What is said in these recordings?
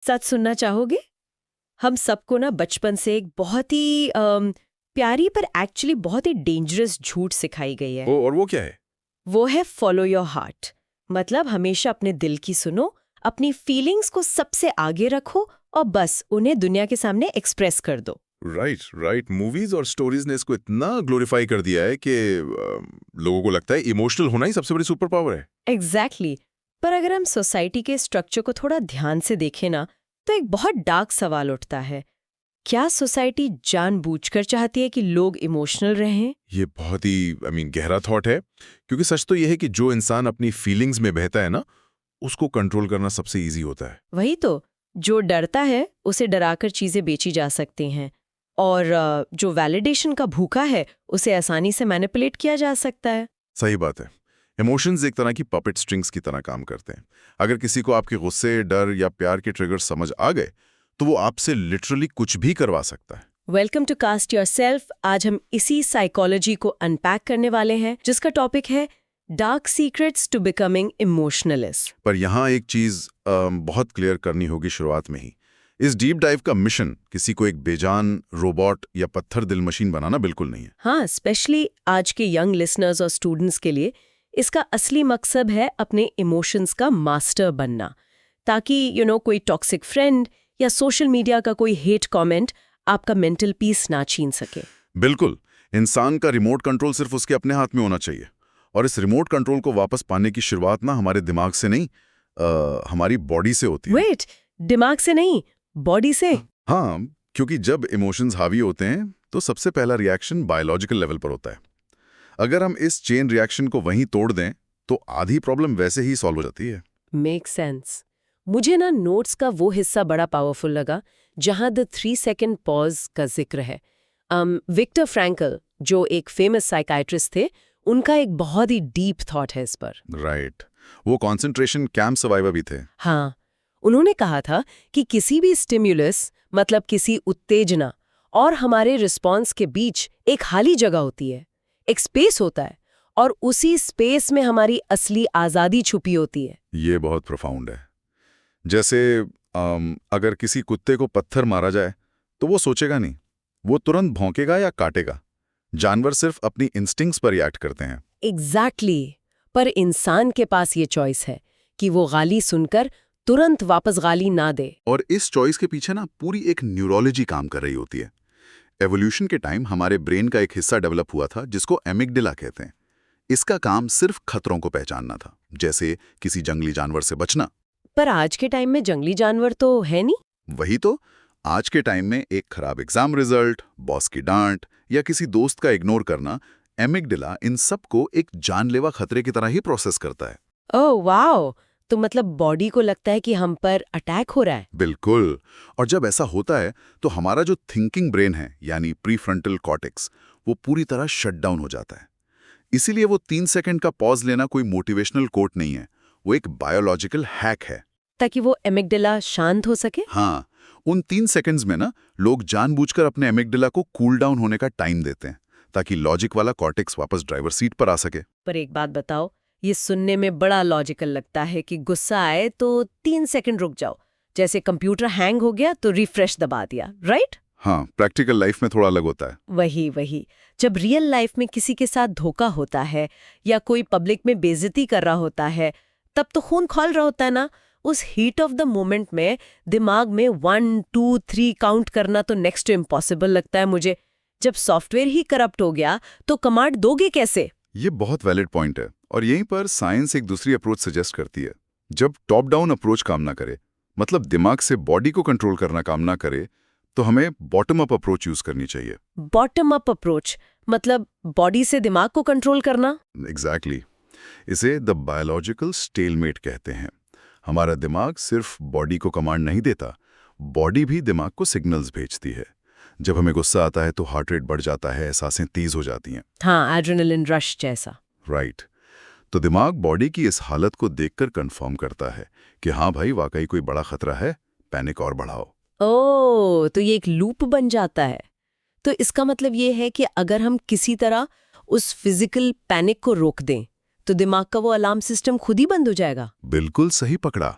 सच सुनना चाहोगे? हम सबको ना बचपन से एक बहुत ही प्यारी पर एक्चुअली बहुत ही डेंजरस झूठ सिखाई गई है। और वो क्या है? वो है फॉलो योर हार्ट। मतलब हमेशा अपने दिल की सुनो, अपनी फीलिंग्स को सबसे आगे रखो और बस उन्हें दुनिया के सामने एक्सप्रेस कर दो। राइट। मूवीज और स्टोरीज ने इसको इतना ग्लोरीफाई कर दिया है कि लोगों को लगता है इमोशनल होना ही सबसे बड़ी सुपर पावर है। एग्जैक्टली पर अगर हम सोसाइटी के स्ट्रक्चर को थोड़ा ध्यान से देखें ना, तो एक बहुत डार्क सवाल उठता है। क्या सोसाइटी जानबूझकर चाहती है कि लोग इमोशनल रहें? ये बहुत ही गहरा थॉट है, क्योंकि सच तो ये है कि जो इंसान अपनी फीलिंग्स में बहता है ना, उसको कंट्रोल करना सबसे इजी होता है। वही तो, जो डरता है उसे डराकर चीजें बेची जा सकती हैं, और जो वैलिडेशन का भूखा है उसे आसानी से मैनिपुलेट किया जा सकता है। सही बात है। इमोशंस एक तरह की पपेट स्ट्रिंग्स की तरह काम करते हैं। अगर किसी को आपके गुस्से, डर या प्यार के ट्रिगर समझ आ गए, तो वो आपसे लिटरली कुछ भी करवा सकता है। Welcome to cast yourself. आज हम इसी साइकोलॉजी को अनपैक करने वाले हैं, जिसका टॉपिक है डार्क सीक्रेट्स टू बिकमिंग इमोशनलिस्ट। पर यहाँ एक चीज बहुत क्लियर करनी होगी शुरुआत में ही। इस डीप डाइव का मिशन किसी को एक बेजान रोबोट या पत्थर दिल मशीन बनाना बिल्कुल नहीं है। हाँ, स्पेशली आज के यंग लिसनर्स और स्टूडेंट्स के लिए इसका असली मकसद है अपने इमोशंस का मास्टर बनना, ताकि कोई टॉक्सिक फ्रेंड या सोशल मीडिया का कोई हेट कमेंट आपका मेंटल पीस ना छीन सके। बिल्कुल। इंसान का रिमोट कंट्रोल सिर्फ उसके अपने हाथ में होना चाहिए, और इस रिमोट कंट्रोल को वापस पाने की शुरुआत ना हमारे दिमाग से नहीं, हमारी बॉडी से होती है। वेट, दिमाग से नहीं, बॉडी से? हाँ, क्योंकि जब इमोशंस हावी होते हैं तो सबसे पहला रिएक्शन बायोलॉजिकल लेवल पर होता है। अगर हम इस चेन रिएक्शन को वहीं तोड़ दें तो आधी प्रॉब्लम वैसे ही सॉल्व हो जाती है। Make sense. मुझे ना नोट्स का वो हिस्सा बड़ा पावरफुल लगा जहां द 3 सेकंड पॉज का जिक्र है। विक्टर फ्रैंकल, जो एक फेमस साइकाइट्रिस्ट थे, उनका एक बहुत ही डीप थॉट है इस पर। राइट। वो कॉन्सेंट्रेशन कैंप सर्वाइवर भी थे। हाँ, उन्होंने कहा था कि किसी भी स्टिम्युलस, मतलब किसी उत्तेजना, और हमारे रिस्पॉन्स के बीच एक खाली जगह होती है, एक स्पेस होता है, और उसी स्पेस में हमारी असली आज़ादी छुपी होती है। ये बहुत प्रोफाउंड है। जैसे अगर किसी कुत्ते को पत्थर मारा जाए तो वो सोचेगा नहीं, वो तुरंत भौंकेगा या काटेगा। जानवर सिर्फ अपनी इंस्टिंक्ट्स पर रिएक्ट करते हैं। एग्जैक्टली। पर इंसान के पास ये चॉइस है कि वो गाली सुनकर तुरंत वापस गाली ना दे। और इस चॉइस के पीछे ना पूरी एक न्यूरोलॉजी काम कर रही होती है। एवोल्यूशन के टाइम हमारे ब्रेन का एक हिस्सा डेवलप हुआ था जिसको एमिगडाला कहते हैं। इसका काम सिर्फ खतरों को पहचानना था, जैसे किसी जंगली जानवर से बचना। पर आज के टाइम में जंगली जानवर तो है नहीं। वही तो, आज के टाइम में एक खराब एग्जाम रिजल्ट, बॉस की डांट या किसी दोस्त का इग्नोर करना, एमिगडाला इन सब को एक जानलेवा खतरे की तरह ही प्रोसेस करता है। ओह वाओ, तो मतलब बॉडी को लगता है कि हम पर अटैक हो रहा है। बिल्कुल। और जब ऐसा होता है तो हमारा जो थिंकिंग ब्रेन है, यानी प्रीफ्रंटल कॉर्टेक्स, वो पूरी तरह शट डाउन हो जाता है। इसीलिए वो 3 सेकंड का पॉज लेना कोई मोटिवेशनल कोट नहीं है, वो एक बायोलॉजिकल हैक है, ताकि वो एमिगडाला शांत हो सके। हाँ, उन 3 सेकंड्स में ना लोग जानबूझकर अपने एमिगडाला को कूल डाउन होने का टाइम देते हैं, ताकि लॉजिक वाला कॉर्टेक्स वापस ड्राइवर सीट पर आ सके। पर एक बात बताओ, ये सुनने में बड़ा लॉजिकल लगता है कि गुस्सा आए तो 3 सेकंड रुक जाओ, जैसे कंप्यूटर हैंग हो गया तो रिफ्रेश दबा दिया, राइट? हाँ, प्रैक्टिकल लाइफ में थोड़ा अलग होता है। वही। जब रियल लाइफ में किसी के साथ धोखा होता है या कोई पब्लिक में बेइज्जती कर रहा होता है, तब तो खून खौल रहा होता है ना। उस हीट ऑफ द मोमेंट में दिमाग में 1 2 3 काउंट करना तो नेक्स्ट टू इम्पॉसिबल लगता है मुझे। जब सॉफ्टवेयर ही करप्ट हो गया तो कमांड दोगे कैसे? ये बहुत वैलिड पॉइंट है, और यहीं पर साइंस एक दूसरी अप्रोच सजेस्ट करती है। जब टॉप डाउन अप्रोच काम ना करे, मतलब दिमाग से बॉडी को कंट्रोल करना काम ना करे, तो हमें बॉटम अप अप्रोच यूज करनी चाहिए। बॉटम अप अप्रोच मतलब बॉडी से दिमाग को कंट्रोल करना? एग्जैक्टली। इसे द बायोलॉजिकल स्टेलमेट कहते हैं। हमारा दिमाग सिर्फ बॉडी को कमांड नहीं देता, बॉडी भी दिमाग को सिग्नल्स भेजती है। जब हमें गुस्सा आता है तो हार्ट रेट बढ़ जाता है, सांसें तेज हो जाती हैं। हाँ, एड्रेनलिन रश जैसा। राइट। तो दिमाग बॉडी की इस हालत को देखकर कंफर्म करता है कि हाँ भाई, वाकई कोई बड़ा खतरा है, पैनिक और बढ़ाओ। ओह, तो ये एक लूप बन जाता है। तो इसका मतलब ये है कि अगर हम किसी तरह उस फिजिकल पैनिक को रोक दें तो दिमाग का वो अलार्म सिस्टम खुद ही बंद हो जाएगा। बिल्कुल सही पकड़ा।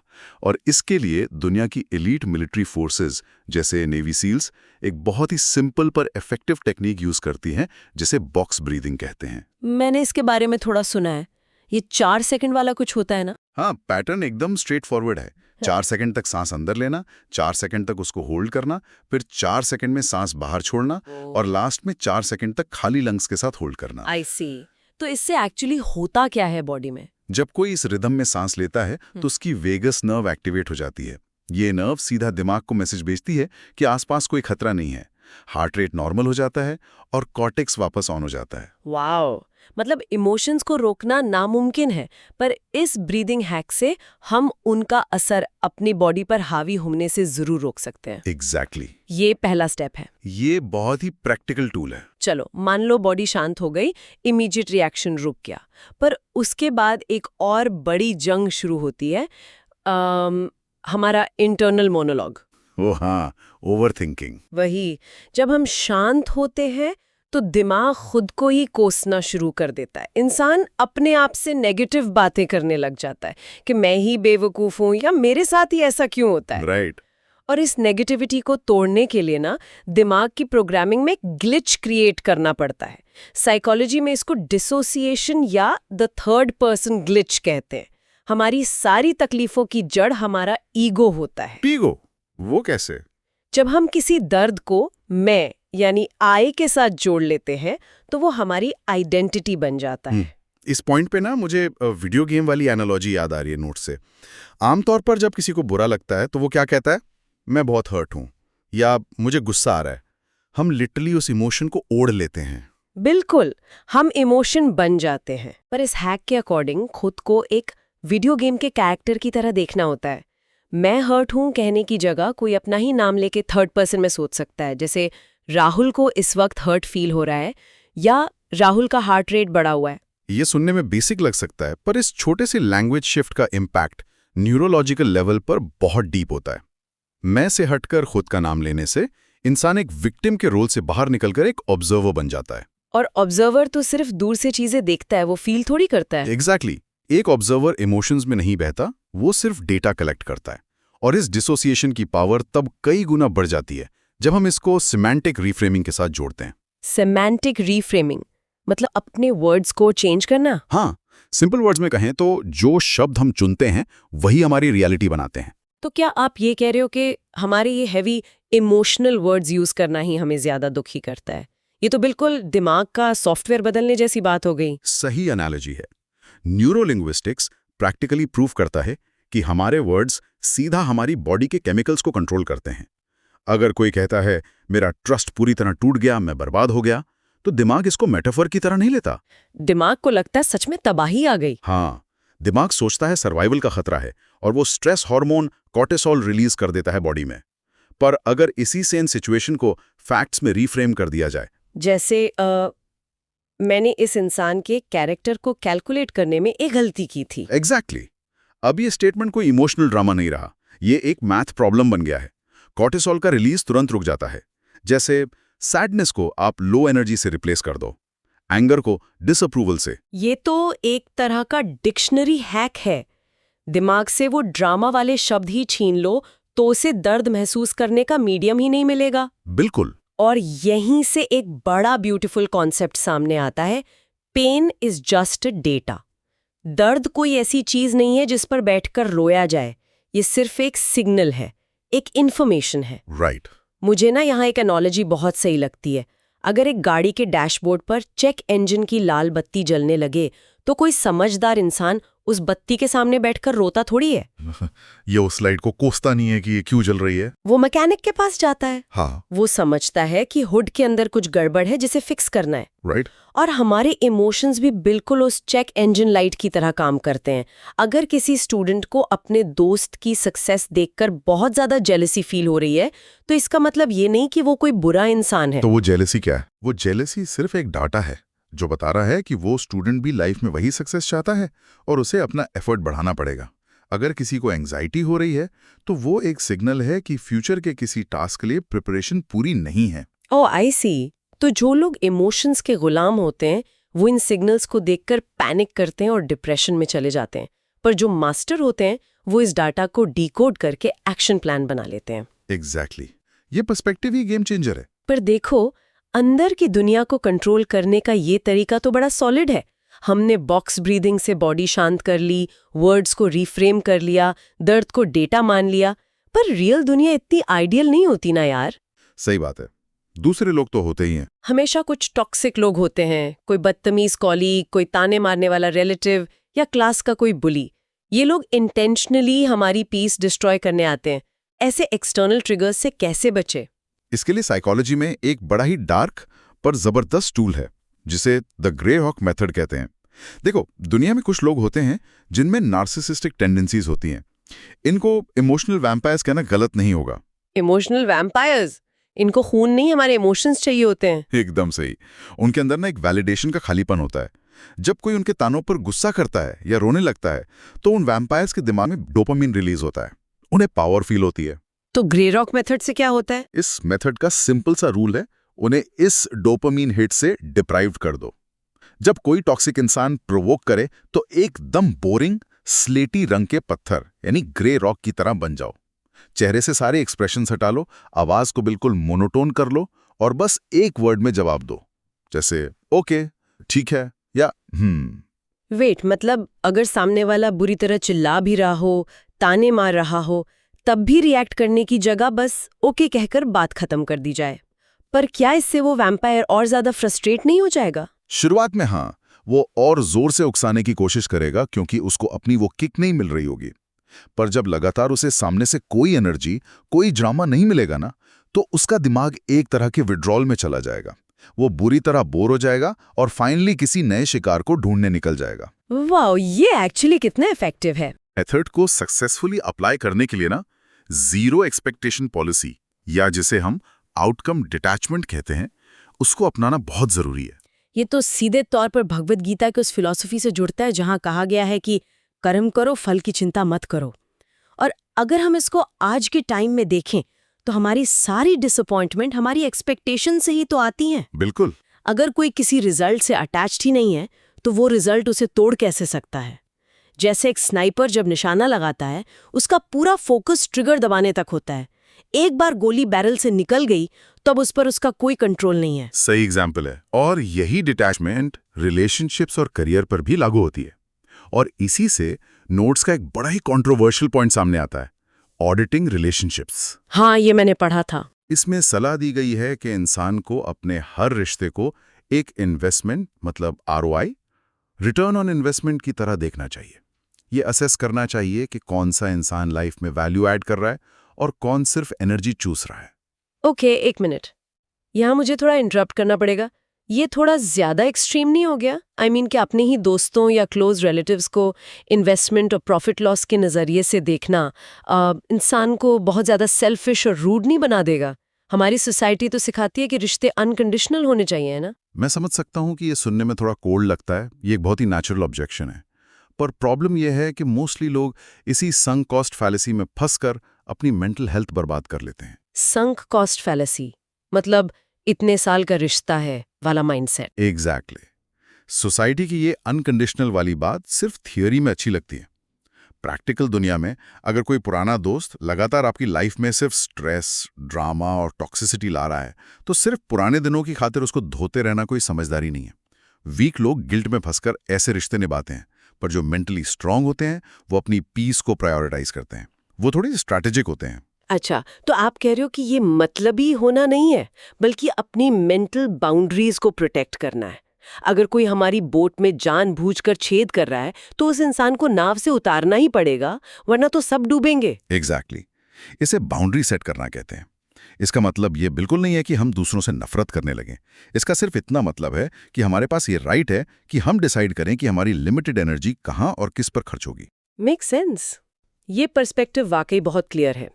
और इसके लिए दुनिया की एलीट मिलिट्री फोर्सेस जैसे नेवी सील्स एक बहुत ही सिंपल पर इफेक्टिव टेक्निक यूज करती हैं, जिसे बॉक्स ब्रीदिंग कहते हैं। मैंने इसके बारे में थोड़ा सुना है। ये 4 सेकंड वाला कुछ होता है ना? हाँ, पैटर्न एकदम स्ट्रेट फॉरवर्ड है। 4 सेकंड तक सांस अंदर लेना, 4 सेकंड तक उसको होल्ड करना, फिर 4 सेकंड में सांस बाहर छोड़ना और लास्ट में 4 सेकंड तक खाली लंग्स के साथ होल्ड करना। आई सी। तो इससे एक्चुअली होता क्या है बॉडी में? जब कोई इस रिदम में सांस लेता है तो उसकी वेगस नर्व एक्टिवेट हो जाती है। ये नर्व सीधा दिमाग को मैसेज भेजती है कि आसपास कोई खतरा नहीं है। हार्ट रेट नॉर्मल हो जाता है और कॉर्टेक्स वापस ऑन हो जाता है। वाओ, मतलब इमोशंस को रोकना नामुमकिन है, पर इस ब्रीदिंग हैक से हम उनका असर अपनी बॉडी पर हावी होने से जरूर रोक सकते हैं। एग्जैक्टली। ये पहला स्टेप है। ये बहुत ही प्रैक्टिकल टूल है। चलो मान लो बॉडी शांत हो गई, इमीडिएट रिएक्शन रुक गया, पर उसके बाद एक और बड़ी जंग शुरू होती है, हमारा इंटरनल मोनोलॉग। ओ हाँ, ओवरथिंकिंग। वही, जब हम शांत होते हैं तो दिमाग खुद को ही कोसना शुरू कर देता है। इंसान अपने आप से नेगेटिव बातें करने लग जाता है कि मैं ही बेवकूफ हूं या मेरे साथ ही ऐसा क्यों होता है। राइट। और इस नेगेटिविटी को तोड़ने के लिए ना दिमाग की प्रोग्रामिंग में ग्लिच क्रिएट करना पड़ता है। साइकोलॉजी में इसको डिसोसिएशन या द थर्ड पर्सन ग्लिच कहते हैं। हमारी सारी तकलीफों की जड़ हमारा ईगो होता है। ईगो? वो कैसे? जब हम किसी दर्द को मैं यानी आई के साथ जोड़ लेते हैं तो वो हमारी आइडेंटिटी बन जाता है। इस पॉइंट पे ना मुझे वीडियो गेम वाली एनालॉजी याद आ रही है नोट से। आमतौर पर जब किसी को बुरा लगता है तो वो क्या कहता है? मैं बहुत हर्ट हूं या मुझे गुस्सा आ रहा है। हम लिटरली उस इमोशन को ओढ़ लेते हैं। बिल्कुल, हम इमोशन बन जाते हैं। पर इस हैक के अकॉर्डिंग खुद को एक वीडियो गेम के कैरेक्टर की तरह देखना होता है। मैं हर्ट हूं कहने की जगह कोई अपना ही नाम लेके थर्ड पर्सन में सोच सकता है, जैसे राहुल को इस वक्त हर्ट फील हो रहा है या राहुल का हार्ट रेट बढ़ा हुआ है। ये सुनने में बेसिक लग सकता है, पर इस छोटे से लैंग्वेज शिफ्ट का इम्पैक्ट न्यूरोलॉजिकल लेवल पर बहुत डीप होता है। मैं से हटकर खुद का नाम लेने से इंसान एक विक्टिम के रोल से बाहर निकलकर एक ऑब्जर्वर बन जाता है। और ऑब्जर्वर तो सिर्फ दूर से चीजें देखता है, वो फील थोड़ी करता है। एग्जैक्टली। एक ऑब्जर्वर इमोशंस में नहीं बहता, वो सिर्फ डेटा कलेक्ट करता है। और इस डिसोसिएशन की पावर तब कई गुना बढ़ जाती है जब हम इसको सिमेंटिक रीफ्रेमिंग के साथ जोड़ते हैं। सिमेंटिक रीफ्रेमिंग मतलब अपने वर्ड्स को चेंज करना? हाँ, सिंपल वर्ड्स में कहें तो जो शब्द हम चुनते हैं वही हमारी रियलिटी बनाते हैं। तो क्या आप ये कह रहे हो कि हमारे ये हैवी इमोशनल वर्ड्स यूज करना ही हमें ज्यादा दुखी करता है? ये तो बिल्कुल दिमाग का सॉफ्टवेयर बदलने जैसी बात हो गई। सही एनालॉजी है। न्यूरोलिंग्विस्टिक्स प्रैक्टिकली प्रूव करता है कि हमारे वर्ड्स सीधा हमारी बॉडी के केमिकल्स को कंट्रोल करते हैं। अगर कोई कहता है मेरा ट्रस्ट पूरी तरह टूट गया, मैं बर्बाद हो गया, तो दिमाग इसको मेटाफर की तरह नहीं लेता। दिमाग को लगता है सच में तबाही आ गई। हाँ, दिमाग सोचता है सर्वाइवल का खतरा है और वो स्ट्रेस हार्मोन कॉर्टिसोल रिलीज कर देता है बॉडी में। पर अगर इसी सेम सिचुएशन को फैक्ट्स में रीफ्रेम कर दिया जाए, जैसे मैंने इस इंसान के कैरेक्टर को कैलकुलेट करने में एक गलती की थी। एग्जैक्टली। अब ये स्टेटमेंट कोई इमोशनल ड्रामा नहीं रहा, ये एक मैथ प्रॉब्लम बन गया है। कॉर्टिसोल का रिलीज तुरंत रुक जाता है। जैसे सैडनेस को आप लो एनर्जी से रिप्लेस कर दो, एंगर को डिसअप्रूवल से। ये तो एक तरह का डिक्शनरी हैक है। दिमाग से वो ड्रामा वाले शब्द ही छीन लो तो उसे दर्द महसूस करने का मीडियम ही नहीं मिलेगा। बिल्कुल। और यहीं से एक बड़ा ब्यूटीफुल कॉन्सेप्ट सामने आता है, पेन इज जस्ट डेटा। दर्द कोई ऐसी चीज नहीं है जिस पर बैठकर रोया जाए, ये सिर्फ एक सिग्नल है, एक इन्फॉर्मेशन है। राइट। मुझे ना यहाँ एक एनोलॉजी बहुत सही लगती है। अगर एक गाड़ी के डैशबोर्ड पर चेक इंजन की लाल बत्ती जलने लगे तो कोई समझदार इंसान उस बत्ती के सामने बैठकर रोता थोड़ी है। ये उस लाइट को कोसता नहीं है कि ये क्यों जल रही है। वो मैकेनिक के पास जाता है। हाँ। वो समझता है कि हुड के अंदर कुछ गड़बड़ है जिसे फिक्स करना है। राइट। और हमारे इमोशंस भी बिल्कुल उस चेक इंजन लाइट की तरह काम करते हैं। अगर किसी स्टूडेंट को अपने दोस्त की सक्सेस देखकर बहुत ज्यादा जेलसी फील हो रही है तो इसका मतलब ये नहीं कि वो कोई बुरा इंसान है। तो वो जेलसी क्या है? वो जेलसी सिर्फ एक डाटा है जो बता रहा है कि वो स्टूडेंट भी लाइफ में वही सक्सेस चाहता है और उसे अपना एफर्ट बढ़ाना पड़ेगा। अगर किसी को एंजाइटी हो रही है तो वो एक सिग्नल है कि फ्यूचर के किसी टास्क के लिए प्रिपरेशन पूरी नहीं है। ओह आई सी। तो जो लोग इमोशंस के गुलाम होते हैं वो इन सिग्नल्स को देखकर पैनिक करते हैं और डिप्रेशन में चले जाते हैं। पर जो मास्टर होते हैं वो इस डाटा को डिकोड करके एक्शन प्लान बना लेते हैं। एग्जैक्टली ये पर्सपेक्टिव ही गेम चेंजर है। पर देखो, अंदर की दुनिया को कंट्रोल करने का ये तरीका तो बड़ा सॉलिड है। हमने बॉक्स ब्रीदिंग से बॉडी शांत कर ली, वर्ड्स को रिफ्रेम कर लिया, दर्द को डेटा मान लिया। पर रियल दुनिया इतनी आइडियल नहीं होती ना यार। सही बात है, दूसरे लोग तो होते ही हैं। हमेशा कुछ टॉक्सिक लोग होते हैं, कोई बदतमीज कॉलीग, कोई ताने मारने वाला रिलेटिव या क्लास का कोई बुली। ये लोग इंटेंशनली हमारी पीस डिस्ट्रॉय करने आते हैं। ऐसे एक्सटर्नल ट्रिगर्स से कैसे बचे? इसके लिए साइकोलॉजी में एक बड़ा ही डार्क पर जबरदस्त टूल है जिसे द ग्रे हॉक मेथड कहते हैं। देखो, दुनिया में कुछ लोग होते हैं जिनमें नार्सिसिस्टिक टेंडेंसीज होती हैं। इनको इमोशनल वैम्पायर्स कहना गलत नहीं होगा। Emotional vampires? इनको खून नहीं, हमारे इमोशंस चाहिए होते हैं। एकदम सही। उनके अंदर ना एक वैलिडेशन का खालीपन होता है। जब कोई उनके तानों पर गुस्सा करता है या रोने लगता है तो उन वैम्पायर्स के दिमाग में डोपामिन रिलीज होता है, उन्हें पावर फील होती है। तो ग्रे रॉक मेथड से क्या होता है? इस मेथड का सिंपल सा रूल है, उन्हें इस डोपामिन हिट से डिप्राइव्ड कर दो। जब कोई टॉक्सिक इंसान प्रोवोक करे तो एकदम बोरिंग स्लेटी रंग के पत्थर यानी ग्रे रॉक की तरह बन जाओ। चेहरे से सारे एक्सप्रेशन हटा लो, आवाज को बिल्कुल मोनोटोन कर लो और बस एक वर्ड में जवाब दो, जैसे ओके, ठीक है या वेट, मतलब अगर सामने वाला बुरी तरह चिल्ला भी रहा हो, ताने मार रहा हो, तब भी रिएक्ट करने की जगह बस ओके कहकर बात खत्म कर दी जाए। पर क्या इससे वो वैम्पायर और ज्यादा फ्रस्ट्रेट नहीं हो जाएगा? शुरुआत में हाँ, वो और जोर से उकसाने की कोशिश करेगा क्योंकि उसको अपनी वो किक नहीं मिल रही होगी। पर जब लगातार उसे सामने से कोई एनर्जी, कोई ड्रामा नहीं मिलेगा ना, तो उसका दिमाग एक तरह के विड्रॉल में चला जाएगा। वो बुरी तरह बोर हो जाएगा और फाइनली किसी नए शिकार को ढूंढने निकल जाएगा। वाओ, ये एक्चुअली कितना इफेक्टिव है। मेथड को सक्सेसफुली अप्लाई करने के लिए ना जीरो एक्सपेक्टेशन पॉलिसी या जिसे हम आउटकम डिटैचमेंट कहते हैं, उसको अपनाना बहुत जरूरी है। ये तो सीधे तौर पर भगवत गीता के उस फिलॉसफी से जुड़ता है जहां कहा गया है कि कर्म करो, फल की चिंता मत करो। और अगर हम इसको आज के टाइम में देखें तो हमारी सारी डिसअपॉइंटमेंट हमारी एक्सपेक्टेशन से ही तो आती हैं। बिल्कुल। अगर कोई किसी रिजल्ट से अटैच्ड ही नहीं है तो वो रिजल्ट उसे तोड़ कैसे सकता है? जैसे एक स्नाइपर जब निशाना लगाता है, उसका पूरा फोकस ट्रिगर दबाने तक होता है। एक बार गोली बैरल से निकल गई तब उस पर उसका कोई कंट्रोल नहीं है। सही एग्जाम्पल है। और यही डिटैचमेंट रिलेशनशिप्स और करियर पर भी लागू होती है। और इसी से नोट्स का एक बड़ा ही कंट्रोवर्शियल पॉइंट सामने आता है, ऑडिटिंग रिलेशनशिप्स। हाँ, ये मैंने पढ़ा था। इसमें सलाह दी गई है कि इंसान को अपने हर रिश्ते को एक इन्वेस्टमेंट मतलब ROI, रिटर्न ऑन इन्वेस्टमेंट की तरह देखना चाहिए। ये असेस करना चाहिए कि कौन सा इंसान लाइफ में वैल्यू ऐड कर रहा है और कौन सिर्फ एनर्जी चूस रहा है। ओके, एक मिनट, यहाँ मुझे थोड़ा इंटरप्ट करना पड़ेगा। ये थोड़ा ज्यादा एक्सट्रीम नहीं हो गया? आई मीन कि अपने ही दोस्तों या क्लोज रिलेटिव्स को इन्वेस्टमेंट और प्रॉफिट लॉस के नज़रिए से देखना इंसान को बहुत ज़्यादा सेल्फिश और रूड नहीं बना देगा? हमारी सोसाइटी तो सिखाती है कि रिश्ते अनकंडीशनल होने चाहिए, है ना? मैं समझ सकता हूँ कि ये सुनने में थोड़ा कोल्ड लगता है, ये एक बहुत ही नेचुरल ऑब्जेक्शन है। पर प्रॉब्लम यह है कि मोस्टली लोग इसी संक कॉस्ट फैलेसी में फंसकर अपनी मेंटल हेल्थ बर्बाद कर लेते हैं। संक कॉस्ट फैलेसी मतलब इतने साल का रिश्ता है वाला माइंडसेट। एग्जैक्टली। सोसाइटी की ये अनकंडीशनल वाली बात सिर्फ थियोरी में अच्छी लगती है। प्रैक्टिकल दुनिया में अगर कोई पुराना दोस्त लगातार आपकी लाइफ में सिर्फ स्ट्रेस, ड्रामा और टॉक्सिसिटी ला रहा है, तो सिर्फ पुराने दिनों की खातिर उसको धोते रहना कोई समझदारी नहीं है। वीक लोग गिल्ट में फंसकर ऐसे रिश्ते निभाते हैं, पर जो मेंटली स्ट्रांग होते हैं वो अपनी पीस को प्रायोरिटाइज करते हैं। वो थोड़ी स्ट्रैटेजिक होते हैं। अच्छा, तो आप कह रहे हो कि ये मतलबी होना नहीं है, बल्कि अपनी मेंटल बाउंड्रीज को प्रोटेक्ट करना है। अगर कोई हमारी बोट में जानबूझकर छेद कर रहा है तो उस इंसान को नाव से उतारना ही पड़ेगा, वरना तो सब डूबेंगे। एग्जैक्टली। इसे बाउंड्री सेट करना कहते हैं। इसका मतलब ये बिल्कुल नहीं है कि हम दूसरों से नफरत करने लगें। इसका सिर्फ इतना मतलब है कि हमारे पास ये राइट है कि हम डिसाइड करें कि हमारी लिमिटेड एनर्जी कहाँ और किस पर खर्च होगी। Make sense. ये पर्सपेक्टिव वाकई बहुत क्लियर है।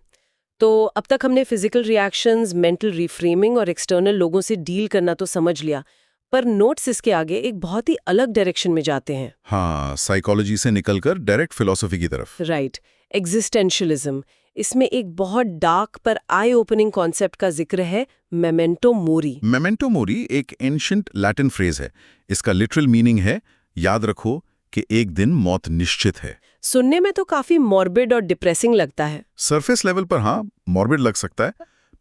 तो अब तक हमने फिजिकल रिएक्शंस, मेंटल रिफ्रेमिंग और एक्सटर्नल लोगों से डील करना तो समझ लिया, पर नोट्स इसके आगे एक बहुत ही अलग डायरेक्शन में जाते हैं। हाँ, साइकोलॉजी से निकलकर डायरेक्ट फिलॉसफी की तरफ। Right, existentialism. इसमें एक बहुत डार्क पर आई ओपनिंग कॉन्सेप्ट का जिक्र है, मेमेंटो मोरी। मेमेंटो मोरी एक एंशिएंट लैटिन फ्रेज है। इसका लिटरल मीनिंग है याद रखो कि एक दिन मौत निश्चित है। सुनने में तो काफी मॉर्बिड और डिप्रेसिंग लगता है। सरफेस लेवल पर हाँ मॉर्बिड लग सकता है,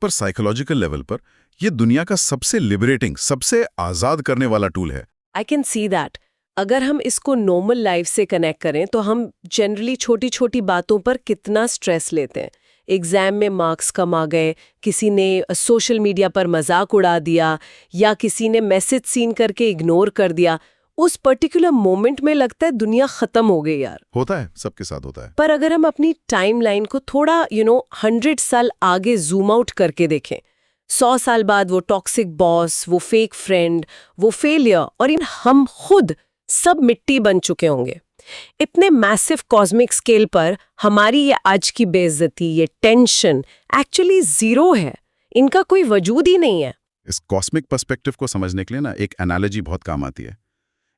पर साइकोलॉजिकल लेवल पर यह दुनिया का सबसे लिबरेटिंग, सबसे आजाद करने वाला टूल है। I can see that. अगर हम इसको नॉर्मल लाइफ से कनेक्ट करें तो हम जनरली छोटी छोटी बातों पर कितना स्ट्रेस लेते हैं। एग्जाम में मार्क्स कम आ गए, किसी ने सोशल मीडिया पर मजाक उड़ा दिया, या किसी ने मैसेज सीन करके इग्नोर कर दिया। उस पर्टिकुलर मोमेंट में लगता है दुनिया खत्म हो गई यार। होता है, सबके साथ होता है। पर अगर हम अपनी टाइमलाइन को थोड़ा 100 साल आगे जूम आउट करके देखें, 100 साल बाद वो टॉक्सिक बॉस, वो फेक फ्रेंड, वो फेलियर और हम खुद सब मिट्टी बन चुके होंगे। इतने मैसिव कॉस्मिक स्केल पर हमारी ये आज की बेइज्जती, ये टेंशन एक्चुअली जीरो है। इनका कोई वजूद ही नहीं है। इस कॉस्मिक पर्सपेक्टिव को समझने के लिए ना एक एनालॉजी बहुत काम आती है।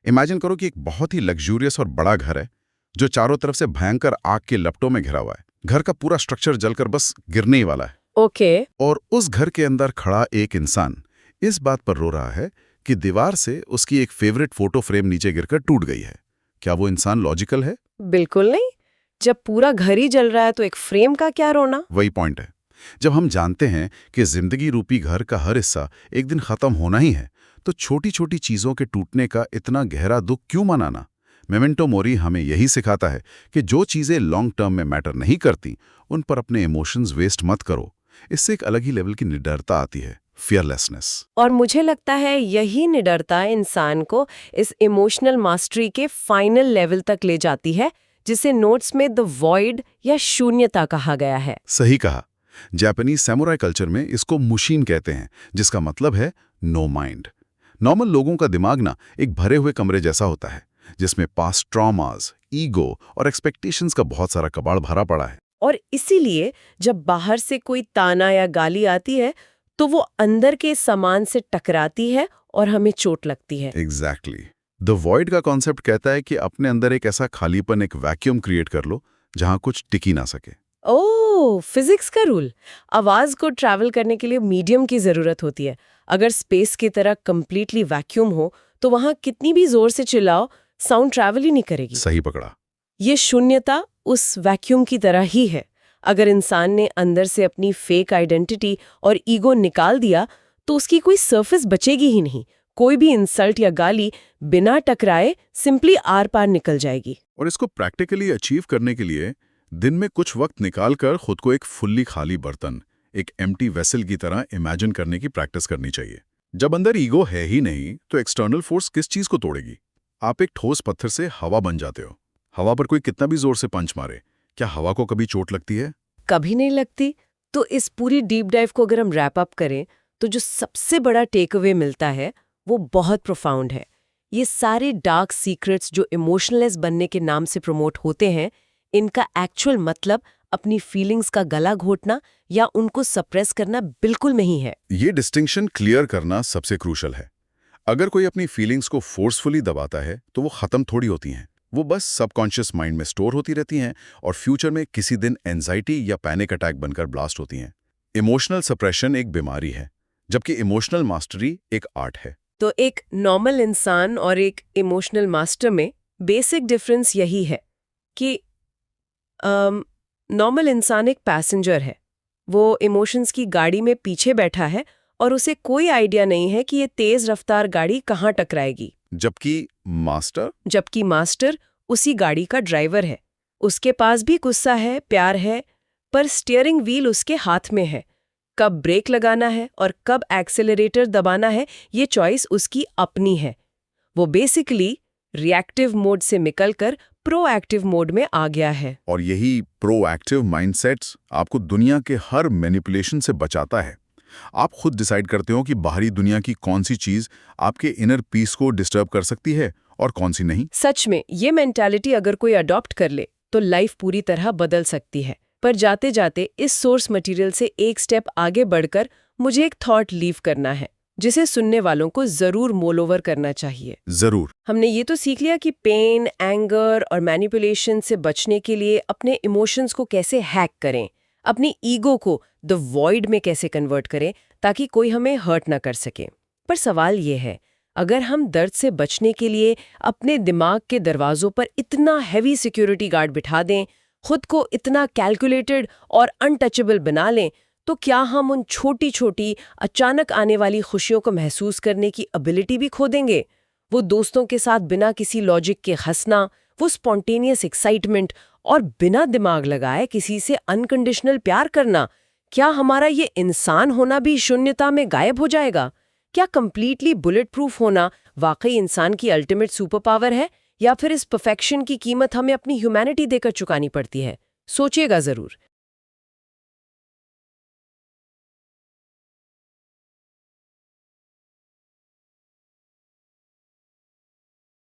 इमेजिन करो कि एक बहुत ही लग्जूरियस और बड़ा घर है जो चारों तरफ से भयंकर आग के लपटों में घिरा हुआ है। घर का पूरा स्ट्रक्चर जलकर बस गिरने ही वाला है। ओके। और उस घर के अंदर खड़ा एक इंसान इस बात पर रो रहा है कि दीवार से उसकी एक फेवरेट फोटो फ्रेम नीचे गिरकर टूट गई है। क्या वो इंसान लॉजिकल है? बिल्कुल नहीं। जब पूरा घर ही जल रहा है तो एक फ्रेम का क्या रोना? वही पॉइंट है। जब हम जानते हैं कि जिंदगी रूपी घर का हर हिस्सा एक दिन खत्म होना ही है, तो छोटी छोटी चीजों के टूटने का इतना गहरा दुख क्यों मनाना? मेमेंटो मोरी हमें यही सिखाता है कि जो चीजें लॉन्ग टर्म में मैटर नहीं करती, उन पर अपने इमोशंस वेस्ट मत करो। इससे एक अलग ही लेवल की निडरता आती है, फियरलेसनेस। और मुझे लगता है यही निडरता इंसान को इस इमोशनल मास्टरी के फाइनल लेवल तक ले जाती है, जिसे नोट्स में द वॉइड या शून्यता कहा गया है। सही कहा। जापानीज सैमुराई कल्चर में इसको मुशीन कहते हैं, जिसका मतलब है नो माइंड। नॉर्मल लोगों का दिमाग ना एक भरे हुए कमरे जैसा होता है, जिसमें पास्ट ट्रॉमास, ईगो और एक्सपेक्टेशंस का बहुत सारा कबाड़ भरा पड़ा है। और इसीलिए जब बाहर से कोई ताना या गाली आती है तो वो अंदर के सामान से टकराती है और हमें चोट लगती है। एग्जैक्टली। द वॉइड का कॉन्सेप्ट कहता है कि अपने अंदर एक ऐसा खालीपन, एक वैक्यूम क्रिएट कर लो जहां कुछ टिक ही ना सके। ओह, फिजिक्स का रूल। आवाज को ट्रैवल करने के लिए मीडियम की जरूरत होती है। अगर स्पेस की तरह कंप्लीटली वैक्यूम हो तो वहां कितनी भी जोर से चिल्लाओ, साउंड ट्रैवल ही नहीं करेगी। सही पकड़ा। ये शून्यता उस वैक्यूम की तरह ही है। अगर इंसान ने अंदर से अपनी फेक आइडेंटिटी और ईगो निकाल दिया तो उसकी कोई सरफेस बचेगी ही नहीं। कोई भी इंसल्ट या गाली बिना टकराए सिंपली आर पार निकल जाएगी। और इसको प्रैक्टिकली अचीव करने के लिए दिन में कुछ वक्त निकालकर खुद को एक फुल्ली खाली बर्तन, एक एम्प्टी वेसल की तरह इमेजिन करने की प्रैक्टिस करनी चाहिए। जब अंदर ईगो है ही नहीं तो एक्सटर्नल फोर्स किस चीज को तोड़ेगी? आप एक ठोस पत्थर से हवा बन जाते हो। हवा पर कोई कितना भी जोर से पंच मारे, क्या हवा को कभी चोट लगती है? कभी नहीं लगती। तो इस पूरी डीप डाइव को अगर हम रैप अप करें तो जो सबसे बड़ा टेक अवे मिलता है वो बहुत प्रोफाउंड है। ये सारे डार्क सीक्रेट्स जो इमोशनलेस बनने के नाम से प्रमोट होते हैं, इनका एक्चुअल मतलब अपनी फीलिंग्स का गला घोटना या उनको सप्रेस करना बिल्कुल नहीं है। ये डिस्टिंक्शन क्लियर करना सबसे क्रूशल है। अगर कोई अपनी फीलिंग्स को फोर्सफुली दबाता है तो वो खत्म थोड़ी होती हैं। वो बस सबकॉन्शियस माइंड में स्टोर होती रहती हैं और फ्यूचर में किसी दिन एंजाइटी या पैनिक अटैक बनकर ब्लास्ट होती हैं। इमोशनल सप्रेशन एक बीमारी है, जबकि इमोशनल मास्टरी एक आर्ट है। तो एक नॉर्मल इंसान और एक इमोशनल मास्टर में बेसिक डिफरेंस यही है कि नॉर्मल इंसान एक पैसेंजर है। वो इमोशंस की गाड़ी में पीछे बैठा है और उसे कोई आइडिया नहीं है कि ये तेज रफ्तार गाड़ी कहाँ टकराएगी। जबकि मास्टर उसी गाड़ी का ड्राइवर है। उसके पास भी गुस्सा है, प्यार है, पर स्टीयरिंग व्हील उसके हाथ में है। कब ब्रेक लगाना है और कब एक्सेलरेटर दबाना है, ये चॉइस उसकी अपनी है। वो बेसिकली रिएक्टिव मोड से निकलकर प्रोएक्टिव मोड में आ गया है। और यही प्रोएक्टिव माइंडसेट आपको दुनिया के हर मैनिपुलेशन से बचाता है। आप खुद डिसाइड करते हो कि बाहरी दुनिया की कौन सी चीज आपके इनर पीस को डिस्टर्ब कर सकती है और कौन सी नहीं। सच में ये मेंटालिटी अगर कोई अडॉप्ट कर ले तो लाइफ पूरी तरह बदल सकती है। पर जाते जाते इस सोर्स मटेरियल से एक स्टेप आगे बढ़कर मुझे एक थॉट लीव करना है, जिसे सुनने वालों को जरूर मोल ओवर करना चाहिए। जरूर। हमने ये तो सीख लिया कि पेन, एंगर और मैनिपुलेशन से बचने के लिए अपने इमोशंस को कैसे हैक करें, अपनी ईगो को द वॉइड में कैसे कन्वर्ट करें ताकि कोई हमें हर्ट ना कर सके। पर सवाल ये है, अगर हम दर्द से बचने के लिए अपने दिमाग के दरवाजों पर इतना हैवी सिक्योरिटी गार्ड बिठा दें, खुद को इतना कैलकुलेटेड और अनटचेबल बना लें, तो क्या हम उन छोटी छोटी अचानक आने वाली खुशियों को महसूस करने की एबिलिटी भी खो देंगे? वो दोस्तों के साथ बिना किसी लॉजिक के हंसना, वो स्पॉन्टेनियस एक्साइटमेंट और बिना दिमाग लगाए किसी से अनकंडीशनल प्यार करना, क्या हमारा ये इंसान होना भी शून्यता में गायब हो जाएगा? क्या कंप्लीटली बुलेट प्रूफ होना वाकई इंसान की अल्टीमेट सुपर पावर है, या फिर इस परफेक्शन की कीमत हमें अपनी ह्यूमैनिटी देकर चुकानी पड़ती है? सोचिएगा जरूर।